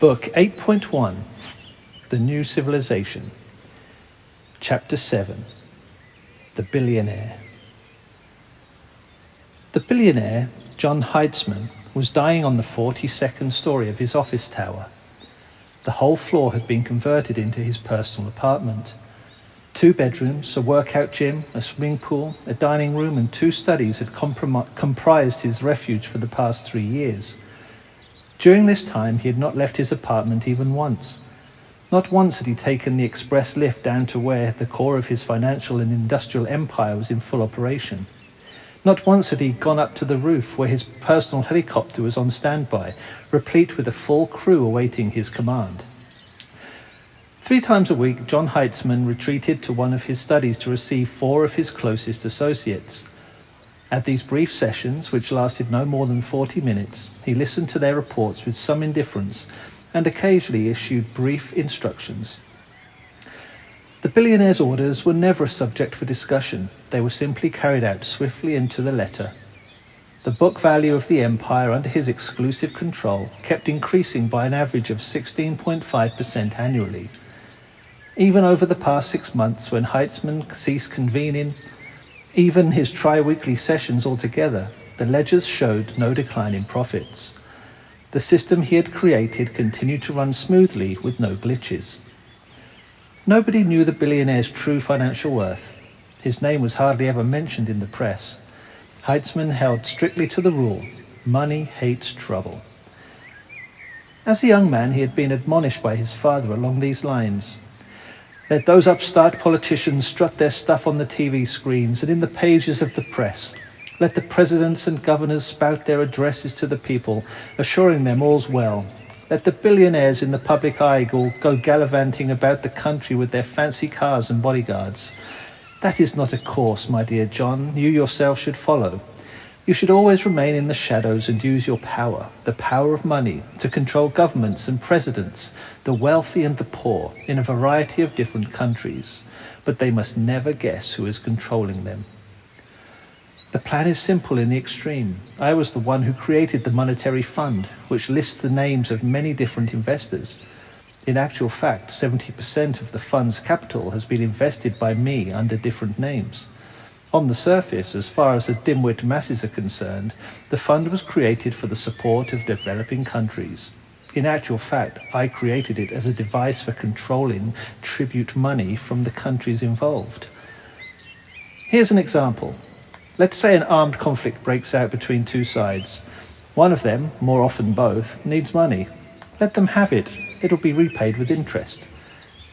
Book 8.1, The New Civilization. Chapter 7, The Billionaire. The billionaire, John Heitzman, was dying on the 42nd story of his office tower. The whole floor had been converted into his personal apartment. 2 bedrooms, a workout gym, a swimming pool, a dining room and 2 studies had comprised his refuge for the past 3 years. During this time, he had not left his apartment even once. Not once had he taken the express lift down to where the core of his financial and industrial empire was in full operation. Not once had he gone up to the roof where his personal helicopter was on standby, replete with a full crew awaiting his command. 3 times a week, John Heitzman retreated to one of his studies to receive 4 of his closest associates. At these brief sessions, which lasted no more than 40 minutes, he listened to their reports with some indifference and occasionally issued brief instructions. The billionaire's orders were never a subject for discussion. They were simply carried out swiftly and to the letter. The book value of the empire under his exclusive control kept increasing by an average of 16.5% annually. Even over the past 6 months, when Heitzman ceased convening even his tri-weekly sessions altogether, the ledgers showed no decline in profits. The system he had created continued to run smoothly with no glitches. Nobody knew the billionaire's true financial worth. His name was hardly ever mentioned in the press. Heitzman held strictly to the rule: money hates trouble. As a young man, he had been admonished by his father along these lines: let those upstart politicians strut their stuff on the TV screens and in the pages of the press. Let the presidents and governors spout their addresses to the people, assuring them all's well. Let the billionaires in the public eye go gallivanting about the country with their fancy cars and bodyguards. That is not a course, my dear John, you yourself should follow. You should always remain in the shadows and use your power, the power of money, to control governments and presidents, the wealthy and the poor, in a variety of different countries. But they must never guess who is controlling them. The plan is simple in the extreme. I was the one who created the monetary fund, which lists the names of many different investors. In actual fact, 70% of the fund's capital has been invested by me under different names. On the surface, as far as the dimwit masses are concerned, the fund was created for the support of developing countries. In actual fact, I created it as a device for controlling tribute money from the countries involved. Here's an example. Let's say an armed conflict breaks out between 2 sides. One of them, more often both, needs money. Let them have it. It'll be repaid with interest.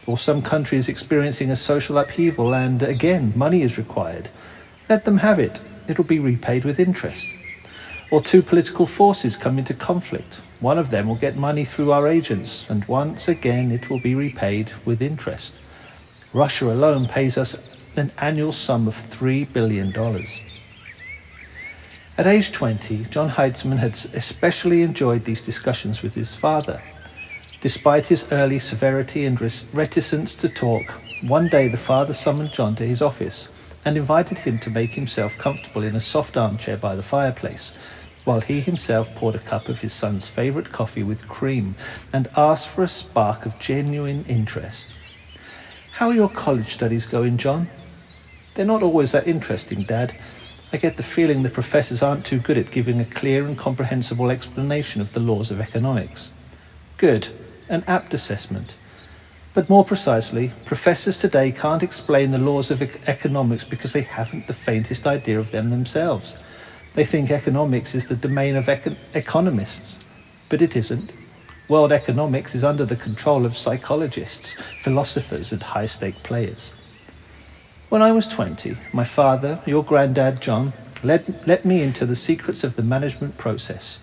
Or some country is experiencing a social upheaval and, again, money is required. Let them have it. It'll be repaid with interest. Or 2 political forces come into conflict. One of them will get money through our agents, and once again it will be repaid with interest. Russia alone pays us an annual sum of $3 billion. At age 20, John Heitzman had especially enjoyed these discussions with his father. Despite his early severity and reticence to talk, one day the father summoned John to his office and invited him to make himself comfortable in a soft armchair by the fireplace, while he himself poured a cup of his son's favourite coffee with cream and asked for a spark of genuine interest. "How are your college studies going, John?" "They're not always that interesting, Dad. I get the feeling the professors aren't too good at giving a clear and comprehensible explanation of the laws of economics." "Good. An apt assessment. But more precisely, professors today can't explain the laws of economics because they haven't the faintest idea of them themselves. They think economics is the domain of economists, but it isn't. World economics is under the control of psychologists, philosophers, and high-stake players. When I was 20, my father, your granddad John, let me into the secrets of the management process.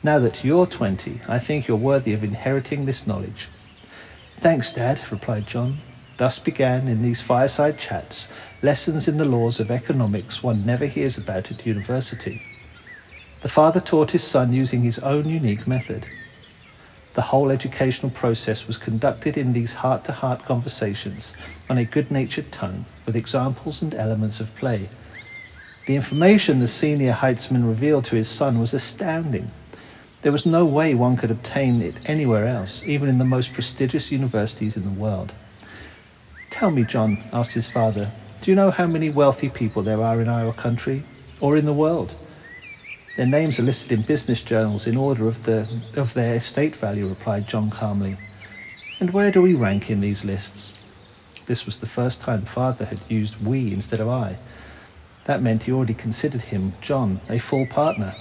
Now that you're 20, I think you're worthy of inheriting this knowledge." "Thanks, Dad," replied John. Thus began, in these fireside chats, lessons in the laws of economics one never hears about at university. The father taught his son using his own unique method. The whole educational process was conducted in these heart-to-heart conversations on a good-natured tone, with examples and elements of play. The information the senior Heitzman revealed to his son was astounding. There was no way one could obtain it anywhere else, even in the most prestigious universities in the world. "Tell me, John," asked his father, "do you know how many wealthy people there are in our country, or in the world?" "Their names are listed in business journals in order of their estate value," replied John calmly. "And where do we rank in these lists?" This was the first time father had used we instead of I. That meant he already considered him, John, a full partner.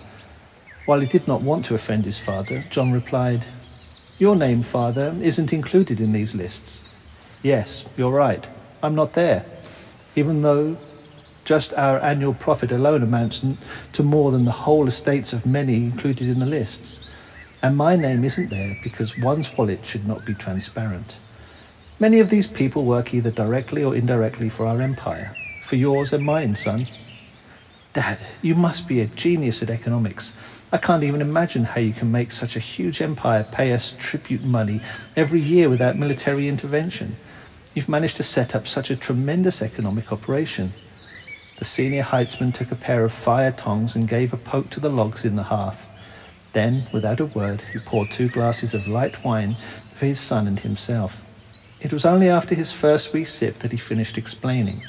While he did not want to offend his father, John replied, "Your name, father, isn't included in these lists." "Yes, you're right. I'm not there, even though just our annual profit alone amounts to more than the whole estates of many included in the lists. And my name isn't there because one's wallet should not be transparent. Many of these people work either directly or indirectly for our empire, for yours and mine, son." "Dad, you must be a genius at economics. I can't even imagine how you can make such a huge empire pay us tribute money every year without military intervention. You've managed to set up such a tremendous economic operation." The senior Heitzman took a pair of fire tongs and gave a poke to the logs in the hearth. Then, without a word, he poured 2 glasses of light wine for his son and himself. It was only after his first wee sip that he finished explaining.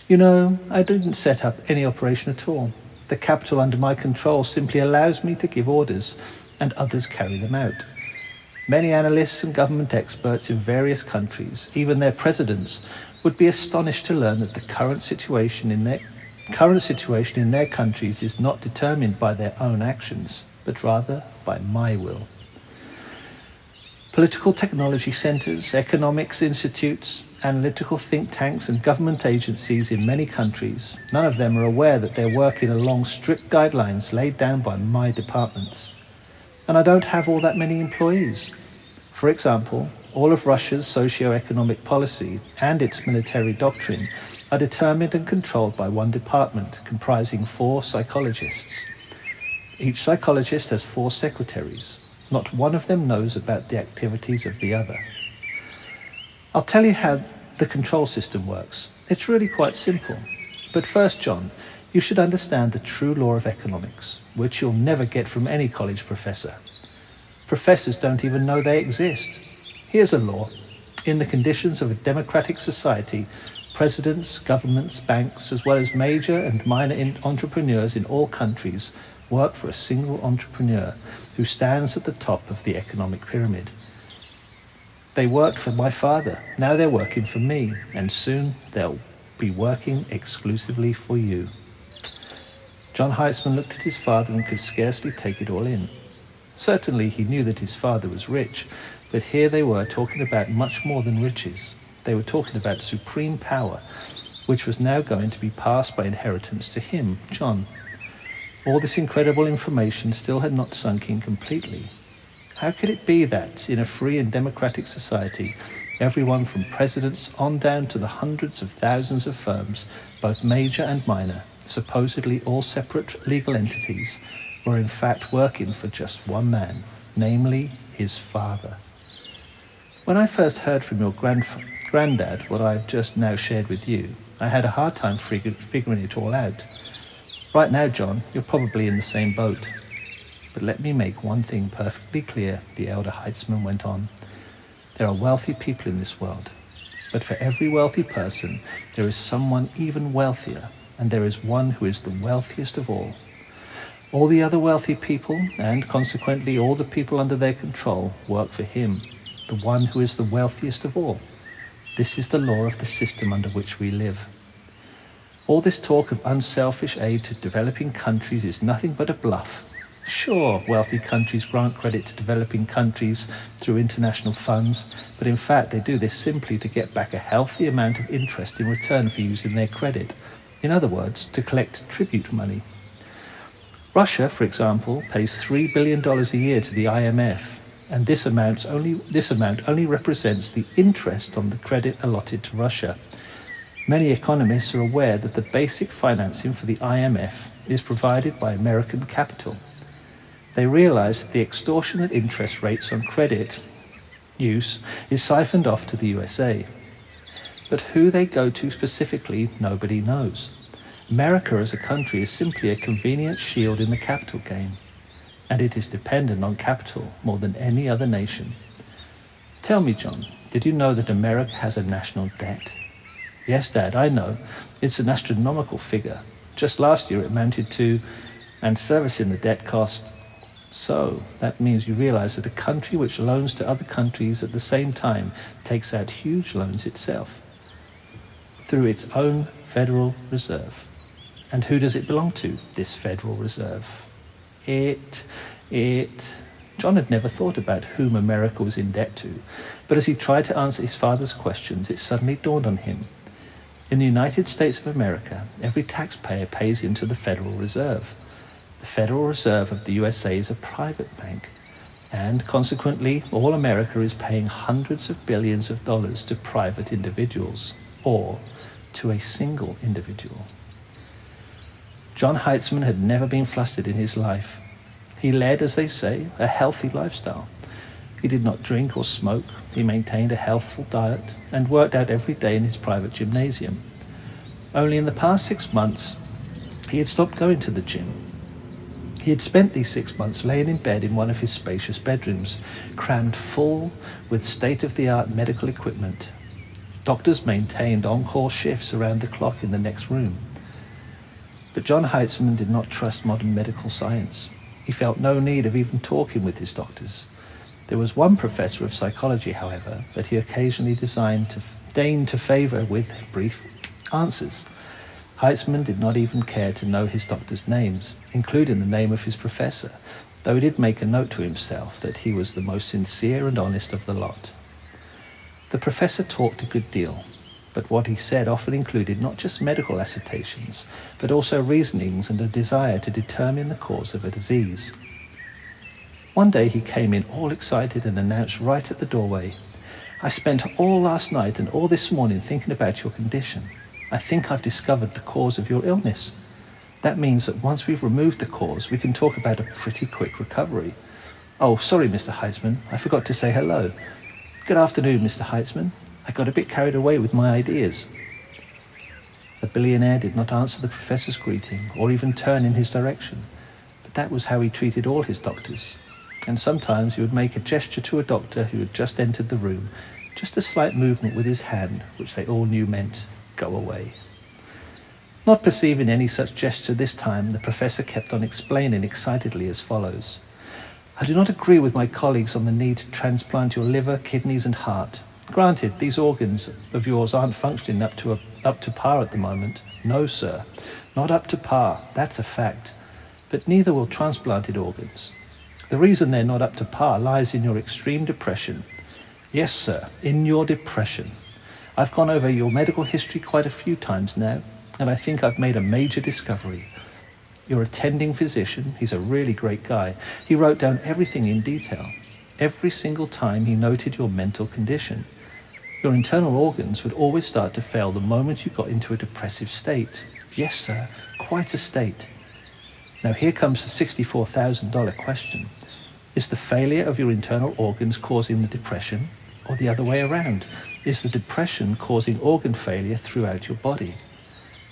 "You know, I didn't set up any operation at all. The capital under my control simply allows me to give orders, and others carry them out. Many analysts and government experts in various countries, even their presidents, would be astonished to learn that the current situation in their countries is not determined by their own actions, but rather by my will. Political technology centers, economics institutes, analytical think tanks, and government agencies in many countries, none of them are aware that they're working along strict guidelines laid down by my departments. And I don't have all that many employees. For example, all of Russia's socio-economic policy and its military doctrine are determined and controlled by one department comprising 4 psychologists. Each psychologist has 4 secretaries. Not one of them knows about the activities of the other. I'll tell you how the control system works. It's really quite simple. But first, John, you should understand the true law of economics, which you'll never get from any college professor. Professors don't even know they exist. Here's a law. In the conditions of a democratic society, presidents, governments, banks, as well as major and minor entrepreneurs in all countries work for a single entrepreneur who stands at the top of the economic pyramid. They worked for my father, now they're working for me, and soon they'll be working exclusively for you." John Heitzman looked at his father and could scarcely take it all in. Certainly he knew that his father was rich, but here they were talking about much more than riches. They were talking about supreme power, which was now going to be passed by inheritance to him, John. All this incredible information still had not sunk in completely. How could it be that, in a free and democratic society, everyone from presidents on down to the hundreds of thousands of firms, both major and minor, supposedly all separate legal entities, were in fact working for just one man, namely his father? When I first heard from your granddad what I've just now shared with you, I had a hard time figuring it all out. Right now, John, you're probably in the same boat. But let me make one thing perfectly clear, the elder Heitzman went on. There are wealthy people in this world, but for every wealthy person, there is someone even wealthier, and there is one who is the wealthiest of all. All the other wealthy people, and consequently all the people under their control, work for him, the one who is the wealthiest of all. This is the law of the system under which we live. All this talk of unselfish aid to developing countries is nothing but a bluff. Sure, wealthy countries grant credit to developing countries through international funds, but in fact they do this simply to get back a healthy amount of interest in return for using their credit. In other words, to collect tribute money. Russia, for example, pays $3 billion a year to the IMF, and this amount only represents the interest on the credit allotted to Russia. Many economists are aware that the basic financing for the IMF is provided by American capital. They realize that the extortionate interest rates on credit use is siphoned off to the USA. But who they go to specifically, nobody knows. America as a country is simply a convenient shield in the capital game. and it is dependent on capital more than any other nation. Tell me, John, did you know that America has a national debt? Yes, Dad, I know. It's an astronomical figure. Just last year it amounted to, and servicing the debt cost. So that means you realize that a country which loans to other countries at the same time takes out huge loans itself through its own Federal Reserve. And who does it belong to, this Federal Reserve? John had never thought about whom America was in debt to, but as he tried to answer his father's questions, it suddenly dawned on him. In the United States of America, every taxpayer pays into the Federal Reserve. The Federal Reserve of the USA is a private bank, and consequently, all America is paying hundreds of billions of dollars to private individuals, or to a single individual. John Heitzman had never been flustered in his life. He led, as they say, a healthy lifestyle. He did not drink or smoke. He maintained a healthful diet and worked out every day in his private gymnasium. Only in the past 6 months, he had stopped going to the gym. He had spent these 6 months laying in bed in one of his spacious bedrooms, crammed full with state-of-the-art medical equipment. Doctors maintained on-call shifts around the clock in the next room. But John Heitzman did not trust modern medical science. He felt no need of even talking with his doctors. There was one professor of psychology, however, that he occasionally deigned to favour with brief answers. Heitzman did not even care to know his doctors' names, including the name of his professor, though he did make a note to himself that he was the most sincere and honest of the lot. The professor talked a good deal, but what he said often included not just medical assertions, but also reasonings and a desire to determine the cause of a disease. One day he came in all excited and announced right at the doorway, "I spent all last night and all this morning thinking about your condition. I think I've discovered the cause of your illness. That means that once we've removed the cause, we can talk about a pretty quick recovery. Oh, sorry, Mr. Heitzman, I forgot to say hello. Good afternoon, Mr. Heitzman. I got a bit carried away with my ideas." The billionaire did not answer the professor's greeting or even turn in his direction, but that was how he treated all his doctors. And sometimes he would make a gesture to a doctor who had just entered the room, just a slight movement with his hand, which they all knew meant, "Go away." Not perceiving any such gesture this time, the professor kept on explaining excitedly as follows. "I do not agree with my colleagues on the need to transplant your liver, kidneys and heart. Granted, these organs of yours aren't functioning up to par at the moment. No, sir, not up to par, that's a fact. But neither will transplanted organs. The reason they're not up to par lies in your extreme depression. Yes, sir, in your depression. I've gone over your medical history quite a few times now, and I think I've made a major discovery. Your attending physician, he's a really great guy, he wrote down everything in detail. Every single time he noted your mental condition. Your internal organs would always start to fail the moment you got into a depressive state. Yes, sir, quite a state. Now here comes the $64,000 question. Is the failure of your internal organs causing the depression, or the other way around? Is the depression causing organ failure throughout your body?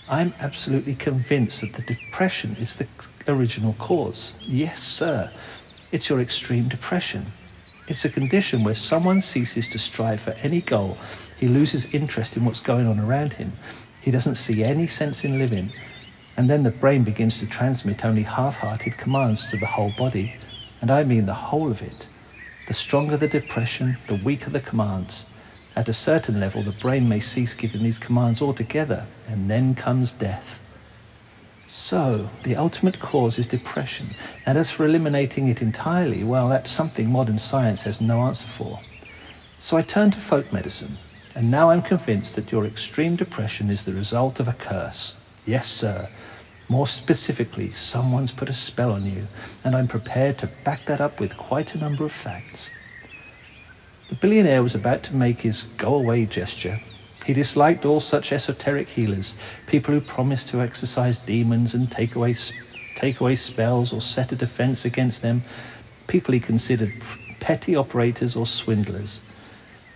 I'm absolutely convinced that the depression is the original cause. Yes, sir, it's your extreme depression. It's a condition where someone ceases to strive for any goal. He loses interest in what's going on around him. He doesn't see any sense in living. And then the brain begins to transmit only half-hearted commands to the whole body. And I mean the whole of it. The stronger the depression, the weaker the commands. At a certain level, the brain may cease giving these commands altogether, and then comes death. So, the ultimate cause is depression, and as for eliminating it entirely, well, that's something modern science has no answer for. So I turned to folk medicine, and now I'm convinced that your extreme depression is the result of a curse. Yes, sir. More specifically, someone's put a spell on you, and I'm prepared to back that up with quite a number of facts. The billionaire was about to make his go-away gesture. He disliked all such esoteric healers, people who promised to exorcise demons and take away spells or set a defense against them, people he considered petty operators or swindlers.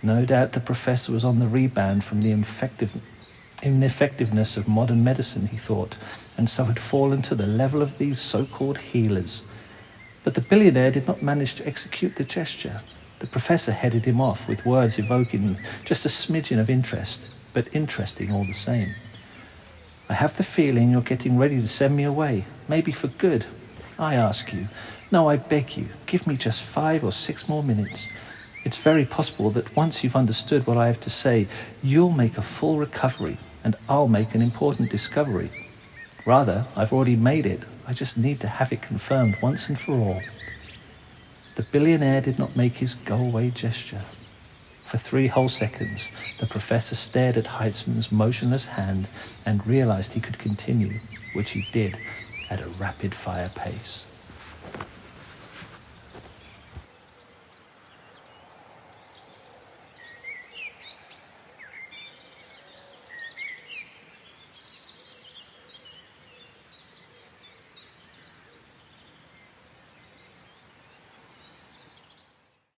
No doubt the professor was on the rebound from the ineffectiveness of modern medicine, he thought, and so had fallen to the level of these so-called healers. But the billionaire did not manage to execute the gesture. The professor headed him off with words evoking just a smidgen of interest, but interesting all the same. I have the feeling you're getting ready to send me away, maybe for good. I ask you, no, I beg you, give me just 5 or 6 more minutes. It's very possible that once you've understood what I have to say, you'll make a full recovery and I'll make an important discovery. Rather, I've already made it. I just need to have it confirmed once and for all. The billionaire did not make his go-away gesture. For 3 whole seconds, the professor stared at Heitzman's motionless hand and realized he could continue, which he did at a rapid-fire pace.